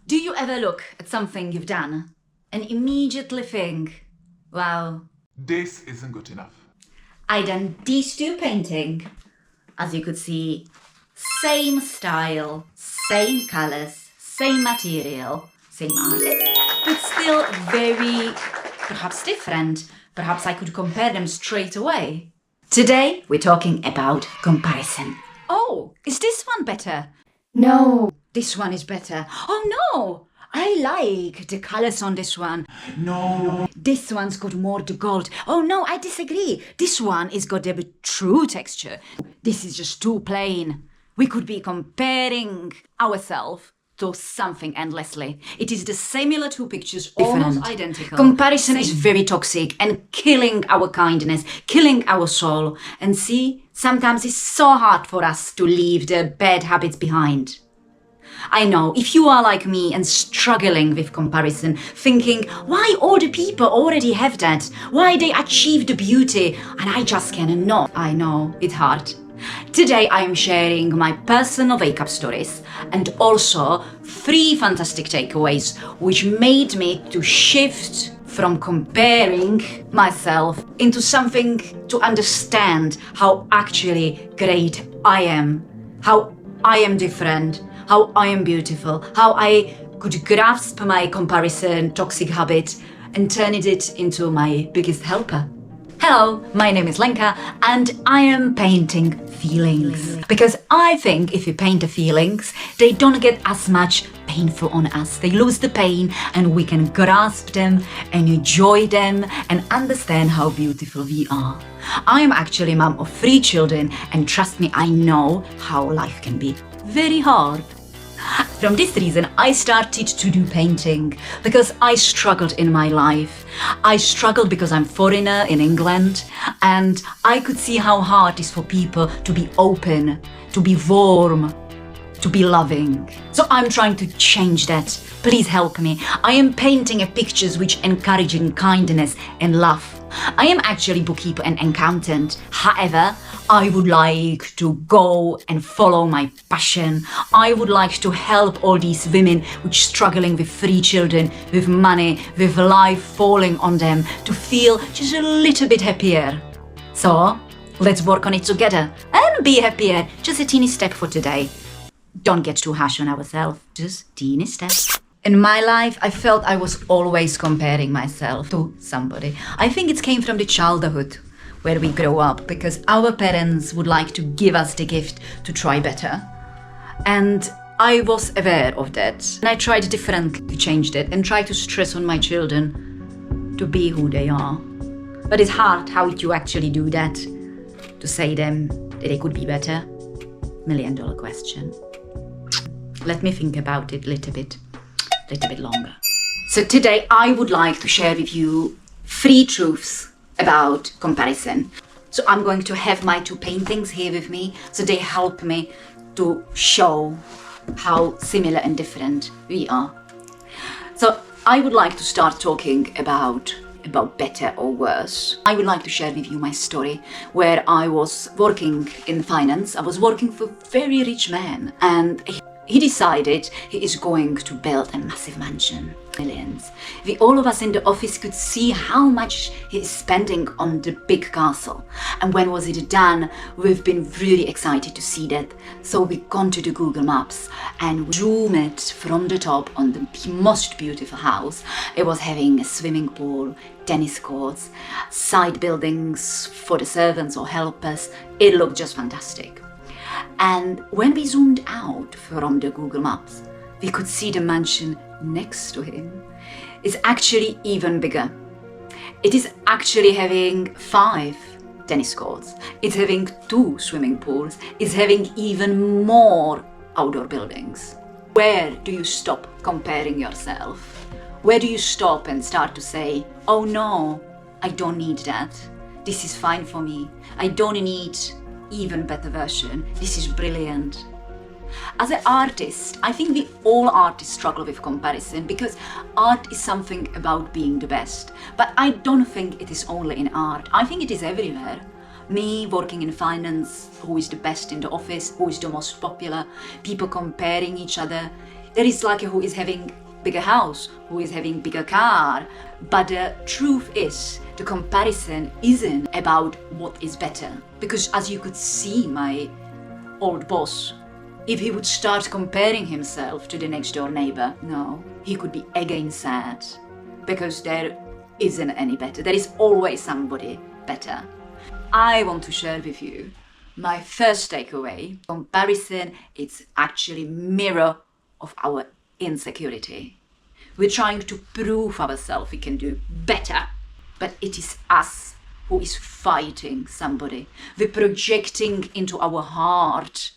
Do you ever look at something you've done and immediately think, wow, this isn't good enough? I done these two painting. As you could see, same style, same colors, same material, same artist, but still very, perhaps different. Perhaps I could compare them straight away. Today, we're talking about comparison. Oh, is this one better? No. This one is better. Oh no! I like the colors on this one. No. This one's got more the gold. Oh no, I disagree. This one is got a true texture. This is just too plain. We could be comparing ourselves to something endlessly. It is the similar two pictures, almost identical. Comparison is very toxic and killing our kindness, killing our soul. And see, sometimes it's so hard for us to leave the bad habits behind. I know, if you are like me and struggling with comparison, thinking, why all the people already have that? Why they achieve the beauty and I just cannot. I know, it's hard. Today I am sharing my personal wake-up stories and also 3 fantastic takeaways which made me to shift from comparing myself into something to understand how actually great I am, how I am different, how I am beautiful, how I could grasp my comparison toxic habit and turn it into my biggest helper. Hello, my name is Lenka and I am painting feelings. Because I think if you paint the feelings, they don't get as much painful on us. They lose the pain and we can grasp them and enjoy them and understand how beautiful we are. I am actually mom of 3 children and trust me, I know how life can be very hard. From this reason, I started to do painting because I struggled in my life. I struggled because I'm foreigner in England and I could see how hard it is for people to be open, to be warm, to be loving. So I'm trying to change that. Please help me. I am painting pictures which encouraging kindness and love. I am actually bookkeeper and accountant. However, I would like to go and follow my passion. I would like to help all these women which struggling with 3 children, with money, with life falling on them, to feel just a little bit happier. So, let's work on it together and be happier. Just a teeny step for today. Don't get too harsh on ourselves, just teeny steps. In my life, I felt I was always comparing myself to somebody. I think it came from the childhood where we grow up because our parents would like to give us the gift to try better. And I was aware of that. And I tried differently to change that and try to stress on my children to be who they are. But it's hard how you actually do that, to say them that they could be better. $1 million question. Let me think about it a little bit longer. So today I would like to share with you 3 truths about comparison. So I'm going to have my 2 paintings here with me, so they help me to show how similar and different we are. So I would like to start talking about better or worse. I would like to share with you my story where I was working in finance. I was working for a very rich man and he decided he is going to build a massive mansion, millions. All of us in the office could see how much he is spending on the big castle. And when was it done, we've been really excited to see that. So we gone to the Google Maps and zoom it from the top on the most beautiful house. It was having a swimming pool, tennis courts, side buildings for the servants or helpers. It looked just fantastic. And when we zoomed out from the Google Maps, we could see the mansion next to him. It's actually even bigger. It is actually having 5 tennis courts. It's having 2 swimming pools. It's having even more outdoor buildings. Where do you stop comparing yourself? Where do you stop and start to say, oh no, I don't need that. This is fine for me. I don't need even better version. This is brilliant. As an artist, I think we all artists struggle with comparison because art is something about being the best. But I don't think it is only in art. I think it is everywhere. Me working in finance, who is the best in the office, who is the most popular, people comparing each other. There is like who is having bigger house, who is having bigger car. But the truth is, the comparison isn't about what is better. Because as you could see, my old boss, if he would start comparing himself to the next door neighbor, no, he could be again sad. Because there isn't any better. There is always somebody better. I want to share with you my first takeaway. Comparison is actually mirror of our insecurity. We're trying to prove ourselves we can do better, but it is us who is fighting somebody. We're projecting into our heart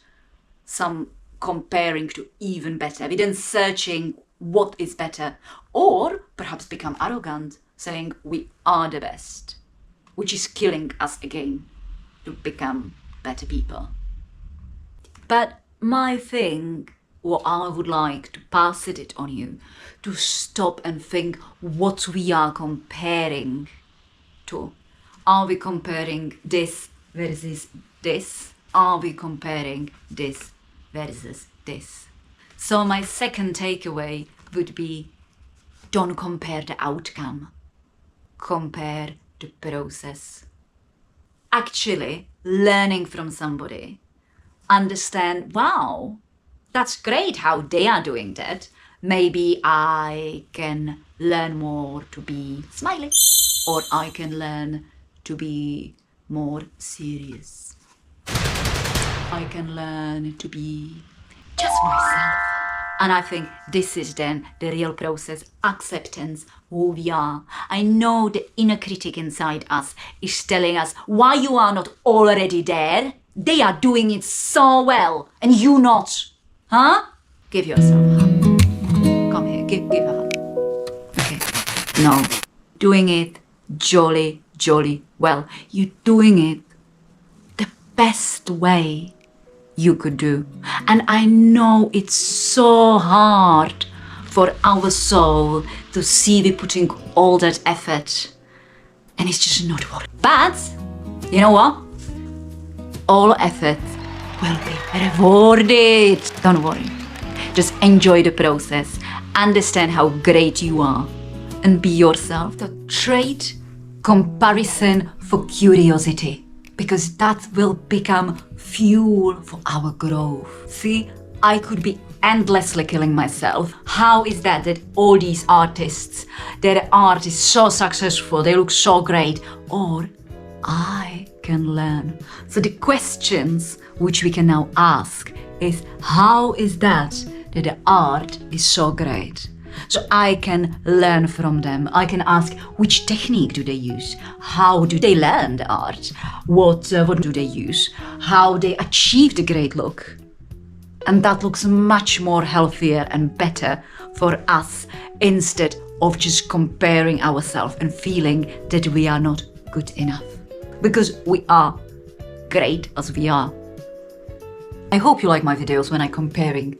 some comparing to even better. We're then searching what is better, or perhaps become arrogant, saying we are the best, which is killing us again to become better people. But my thing, what I would like to pass it on you, to stop and think what we are comparing to. Are we comparing this versus this? Are we comparing this versus this? So my second takeaway would be, don't compare the outcome. Compare the process. Actually, learning from somebody, understand, wow, that's great how they are doing that. Maybe I can learn more to be smiley, or I can learn to be more serious. I can learn to be just myself. And I think this is then the real process, acceptance, who we are. I know the inner critic inside us is telling us why you are not already there. They are doing it so well, and you not. Huh? Give yourself a hug. Come here, give a hug. Okay. No. Doing it jolly well. You're doing it the best way you could do. And I know it's so hard for our soul to see we putting all that effort, and it's just not worth it. But you know what? All effort will be rewarded. Don't worry. Just enjoy the process. Understand how great you are and be yourself. The trade comparison for curiosity, because that will become fuel for our growth. See, I could be endlessly killing myself. How is that all these artists, their art is so successful, they look so great, or I can learn. So the questions which we can now ask is, how is that the art is so great? So I can learn from them. I can ask, which technique do they use? How do they learn the art? What do they use? How they achieve the great look? And that looks much more healthier and better for us, instead of just comparing ourselves and feeling that we are not good enough. Because we are great as we are. I hope you like my videos when I'm comparing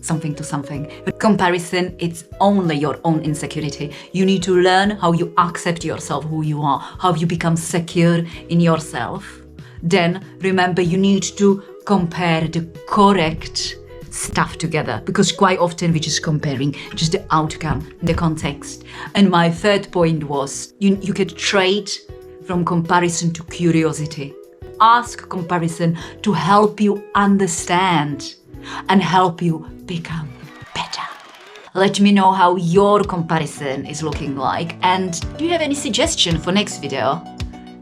something to something. But comparison, it's only your own insecurity. You need to learn how you accept yourself, who you are, how you become secure in yourself. Then remember, you need to compare the correct stuff together, because quite often we're just comparing just the outcome, the context. And my third point was, you could trade from comparison to curiosity. Ask comparison to help you understand and help you become better. Let me know how your comparison is looking like, and do you have any suggestion for next video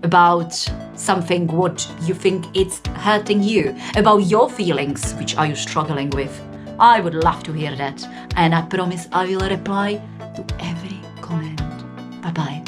about something what you think it's hurting you, about your feelings which are you struggling with? I would love to hear that, and I promise I will reply to every comment. Bye bye.